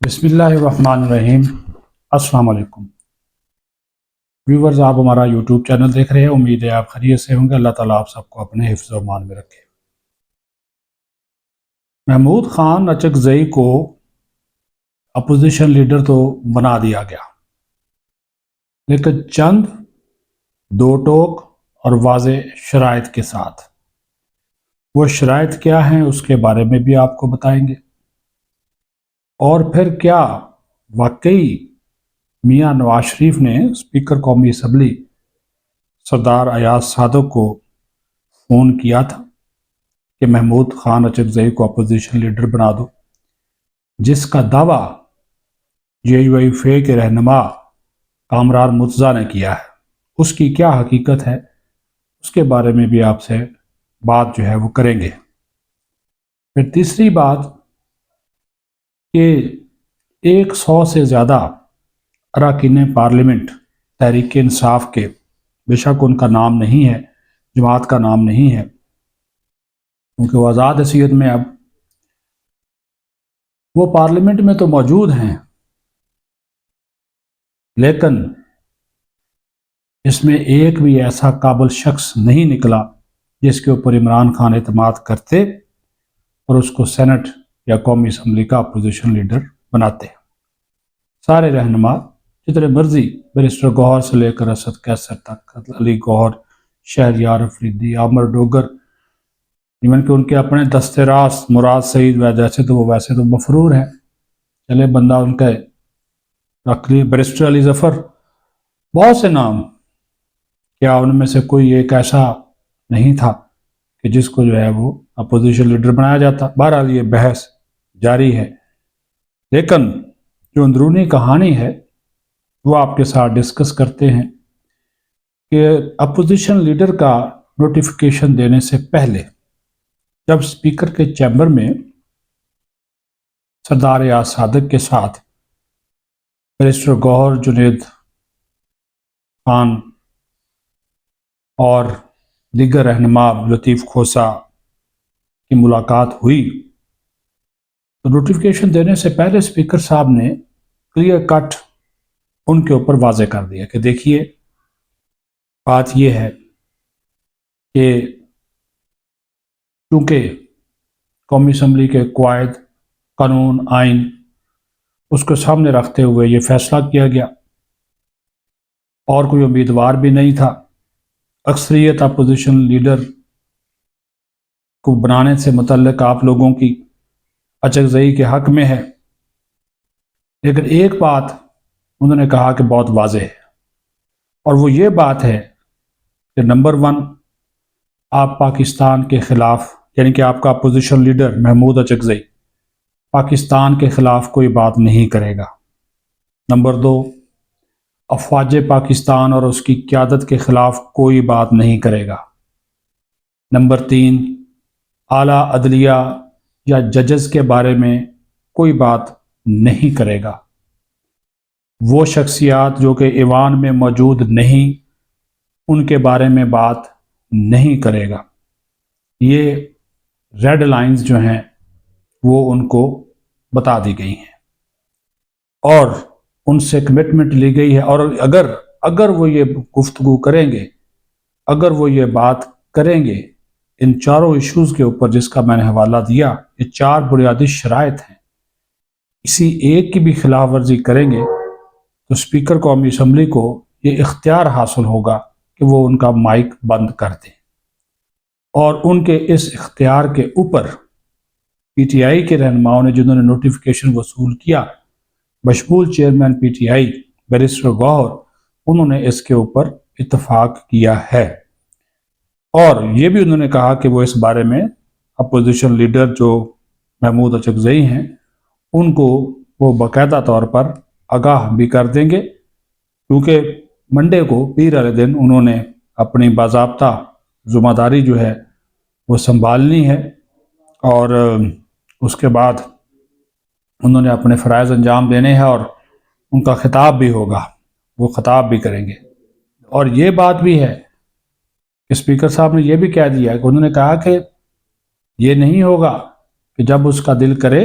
بسم اللہ الرحمن الرحیم۔ السلام علیکم ویورز، آپ ہمارا یوٹیوب چینل دیکھ رہے ہیں۔ امید ہے آپ خیریت سے ہوں گے۔ اللہ تعالیٰ آپ سب کو اپنے حفظ و امان میں رکھے۔ محمود خان اچکزئی کو اپوزیشن لیڈر تو بنا دیا گیا، لیکن چند دو ٹوک اور واضح شرائط کے ساتھ۔ وہ شرائط کیا ہیں اس کے بارے میں بھی آپ کو بتائیں گے، اور پھر کیا واقعی میاں نواز شریف نے اسپیکر قومی اسمبلی سردار ایاز صادق کو فون کیا تھا کہ محمود خان اچکزئی کو اپوزیشن لیڈر بنا دو، جس کا دعویٰ JUI کے رہنما کامران مرتضیٰ نے کیا ہے۔ اس کی کیا حقیقت ہے، اس کے بارے میں بھی آپ سے بات جو ہے وہ کریں گے۔ پھر تیسری بات کہ 100 سے زیادہ اراکین پارلیمنٹ تحریک انصاف کے، بے شک ان کا نام نہیں ہے، جماعت کا نام نہیں ہے کیونکہ وہ آزاد حیثیت میں، اب وہ پارلیمنٹ میں تو موجود ہیں، لیکن اس میں ایک بھی ایسا قابل شخص نہیں نکلا جس کے اوپر عمران خان اعتماد کرتے اور اس کو سینٹ یا قومی اسمبلی کا اپوزیشن لیڈر بناتے۔ سارے رہنما جتنے مرضی، بیرسٹر گوہر سے لے کر اسد کیسر تک، علی گوہر، شہریار افریدی، عامر ڈوگر، ایون کہ ان کے اپنے دستے راست مراد سعید، ویسے تو مفرور ہیں، چلے بندہ ان کا رکھ لی، بیرسٹر علی ظفر، بہت سے نام، کیا ان میں سے کوئی ایک ایسا نہیں تھا کہ جس کو جو ہے وہ اپوزیشن لیڈر بنایا جاتا؟ بہرحال یہ بحث جاری ہے، لیکن جو اندرونی کہانی ہے وہ آپ کے ساتھ ڈسکس کرتے ہیں کہ اپوزیشن لیڈر کا نوٹیفیکیشن دینے سے پہلے جب اسپیکر کے چیمبر میں سردار ایاز صادق کے ساتھ بیرسٹر گوہر، جنید خان اور دیگر رہنما، لطیف کھوسہ کی ملاقات ہوئی، تو نوٹیفیکیشن دینے سے پہلے اسپیکر صاحب نے کلیئر کٹ ان کے اوپر واضح کر دیا کہ دیکھیے بات یہ ہے کہ چونکہ قومی اسمبلی کے قواعد، قانون، آئین، اس کو سامنے رکھتے ہوئے یہ فیصلہ کیا گیا، اور کوئی امیدوار بھی نہیں تھا، اکثریت اپوزیشن لیڈر کو بنانے سے متعلق آپ لوگوں کی اچکزئی کے حق میں ہے، لیکن ایک بات انہوں نے کہا کہ بہت واضح ہے، اور وہ یہ بات ہے کہ نمبر 1، آپ پاکستان کے خلاف، یعنی کہ آپ کا اپوزیشن لیڈر محمود اچکزئی پاکستان کے خلاف کوئی بات نہیں کرے گا۔ نمبر 2، افواج پاکستان اور اس کی قیادت کے خلاف کوئی بات نہیں کرے گا۔ نمبر 3، اعلیٰ عدلیہ یا ججز کے بارے میں کوئی بات نہیں کرے گا۔ وہ شخصیات جو کہ ایوان میں موجود نہیں، ان کے بارے میں بات نہیں کرے گا۔ یہ ریڈ لائنز جو ہیں وہ ان کو بتا دی گئی ہیں اور ان سے کمٹمنٹ لی گئی ہے، اور اگر وہ یہ گفتگو کریں گے، اگر وہ یہ بات کریں گے ان چاروں ایشوز کے اوپر جس کا میں نے حوالہ دیا، یہ 4 بنیادی شرائط ہیں، اسی ایک کی بھی خلاف ورزی کریں گے تو اسپیکر قومی اسمبلی کو یہ اختیار حاصل ہوگا کہ وہ ان کا مائک بند کر دیں، اور ان کے اس اختیار کے اوپر PTI کے رہنماؤں نے، جنہوں نے نوٹیفیکیشن وصول کیا، بشمول چیئرمین PTI بیرسٹر گوہر، انہوں نے اس کے اوپر اتفاق کیا ہے، اور یہ بھی انہوں نے کہا کہ وہ اس بارے میں اپوزیشن لیڈر جو محمود اچکزئی ہیں ان کو وہ باقاعدہ طور پر آگاہ بھی کر دیں گے، کیونکہ منڈے کو، پیر والے دن، انہوں نے اپنی باضابطہ ذمہ داری جو ہے وہ سنبھالنی ہے، اور اس کے بعد انہوں نے اپنے فرائض انجام دینے ہیں، اور ان کا خطاب بھی ہوگا، وہ خطاب بھی کریں گے۔ اور یہ بات بھی ہے کہ اسپیکر صاحب نے یہ بھی کہہ دیا کہ انہوں نے کہا کہ یہ نہیں ہوگا کہ جب اس کا دل کرے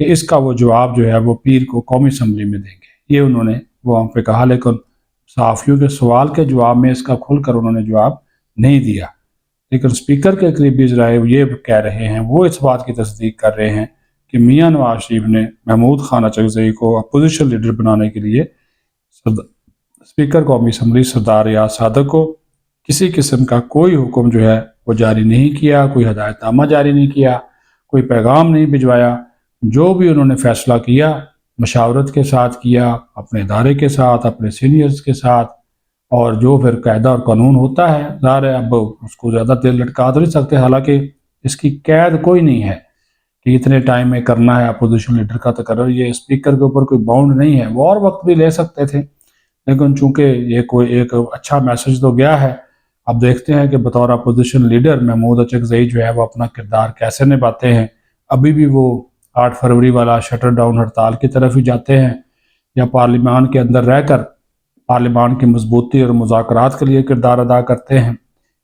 کہ اس کا وہ جواب جو ہے وہ پیر کو قومی اسمبلی میں دیں گے، یہ انہوں نے وہاں پہ کہا، لیکن صحافیوں کے سوال کے جواب میں اس کا کھل کر انہوں نے جواب نہیں دیا۔ لیکن اسپیکر کے قریبی ذرائع یہ کہہ رہے ہیں، وہ اس بات کی تصدیق کر رہے ہیں کہ میاں نواز شریف نے محمود خان اچکزئی کو اپوزیشن لیڈر بنانے کے لیے اسپیکر قومی اسمبلی سردار ریاض صادق کو کسی قسم کا کوئی حکم جو ہے وہ جاری نہیں کیا، کوئی ہدایت نامہ جاری نہیں کیا، کوئی پیغام نہیں بھجوایا۔ جو بھی انہوں نے فیصلہ کیا مشاورت کے ساتھ کیا، اپنے ادارے کے ساتھ، اپنے سینئرز کے ساتھ، اور جو پھر قاعدہ اور قانون ہوتا ہے، ظاہر ہے اب اس کو زیادہ دیر لٹکا تو نہیں سکتے، حالانکہ اس کی قید کوئی نہیں ہے کہ اتنے ٹائم میں کرنا ہے اپوزیشن لیڈر کا تقرر، یہ اسپیکر کے اوپر کوئی باؤنڈ نہیں ہے، وہ اور وقت بھی لے سکتے تھے، لیکن چونکہ یہ کوئی ایک اچھا میسج تو گیا ہے۔ اب دیکھتے ہیں کہ بطور اپوزیشن لیڈر محمود اچکزئی جو ہے وہ اپنا کردار کیسے نبھاتے ہیں۔ ابھی بھی وہ 8 فروری والا شٹر ڈاؤن ہڑتال کی طرف ہی جاتے ہیں، یا پارلیمان کے اندر رہ کر پارلیمان کی مضبوطی اور مذاکرات کے لیے کردار ادا کرتے ہیں،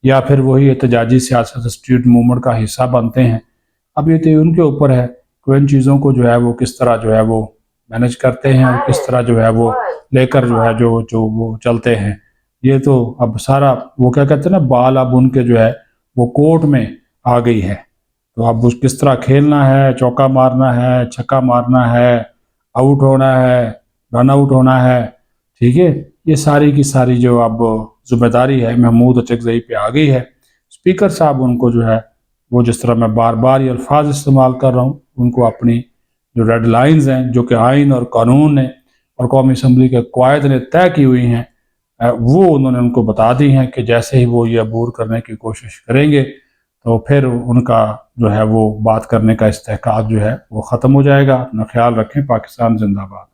یا پھر وہی احتجاجی سیاست اسٹریٹ موومنٹ کا حصہ بنتے ہیں۔ اب یہ تو ان کے اوپر ہے کہ ان چیزوں کو جو ہے وہ کس طرح جو ہے وہ مینج کرتے ہیں، اور کس طرح جو ہے وہ لے کر جو ہے جو وہ چلتے ہیں۔ یہ تو اب سارا وہ کیا کہتے ہیں نا، بال اب ان کے جو ہے وہ کورٹ میں آ گئی ہے، تو اب اس کس طرح کھیلنا ہے، چوکا مارنا ہے، چھکا مارنا ہے، آؤٹ ہونا ہے، رن آؤٹ ہونا ہے، ٹھیک ہے، یہ ساری کی ساری جو اب ذمہ داری ہے محمود اچکزئی پہ آ گئی ہے۔ اسپیکر صاحب ان کو جو ہے وہ، جس طرح میں بار بار یہ الفاظ استعمال کر رہا ہوں، ان کو اپنی جو ریڈ لائنز ہیں، جو کہ آئین اور قانون نے اور قومی اسمبلی کے قواعد نے طے کی ہوئی ہیں، وہ انہوں نے ان کو بتا دی ہیں کہ جیسے ہی وہ یہ عبور کرنے کی کوشش کریں گے تو پھر ان کا جو ہے وہ بات کرنے کا استحقاق جو ہے وہ ختم ہو جائے گا۔ اپنا خیال رکھیں۔ پاکستان زندہ باد۔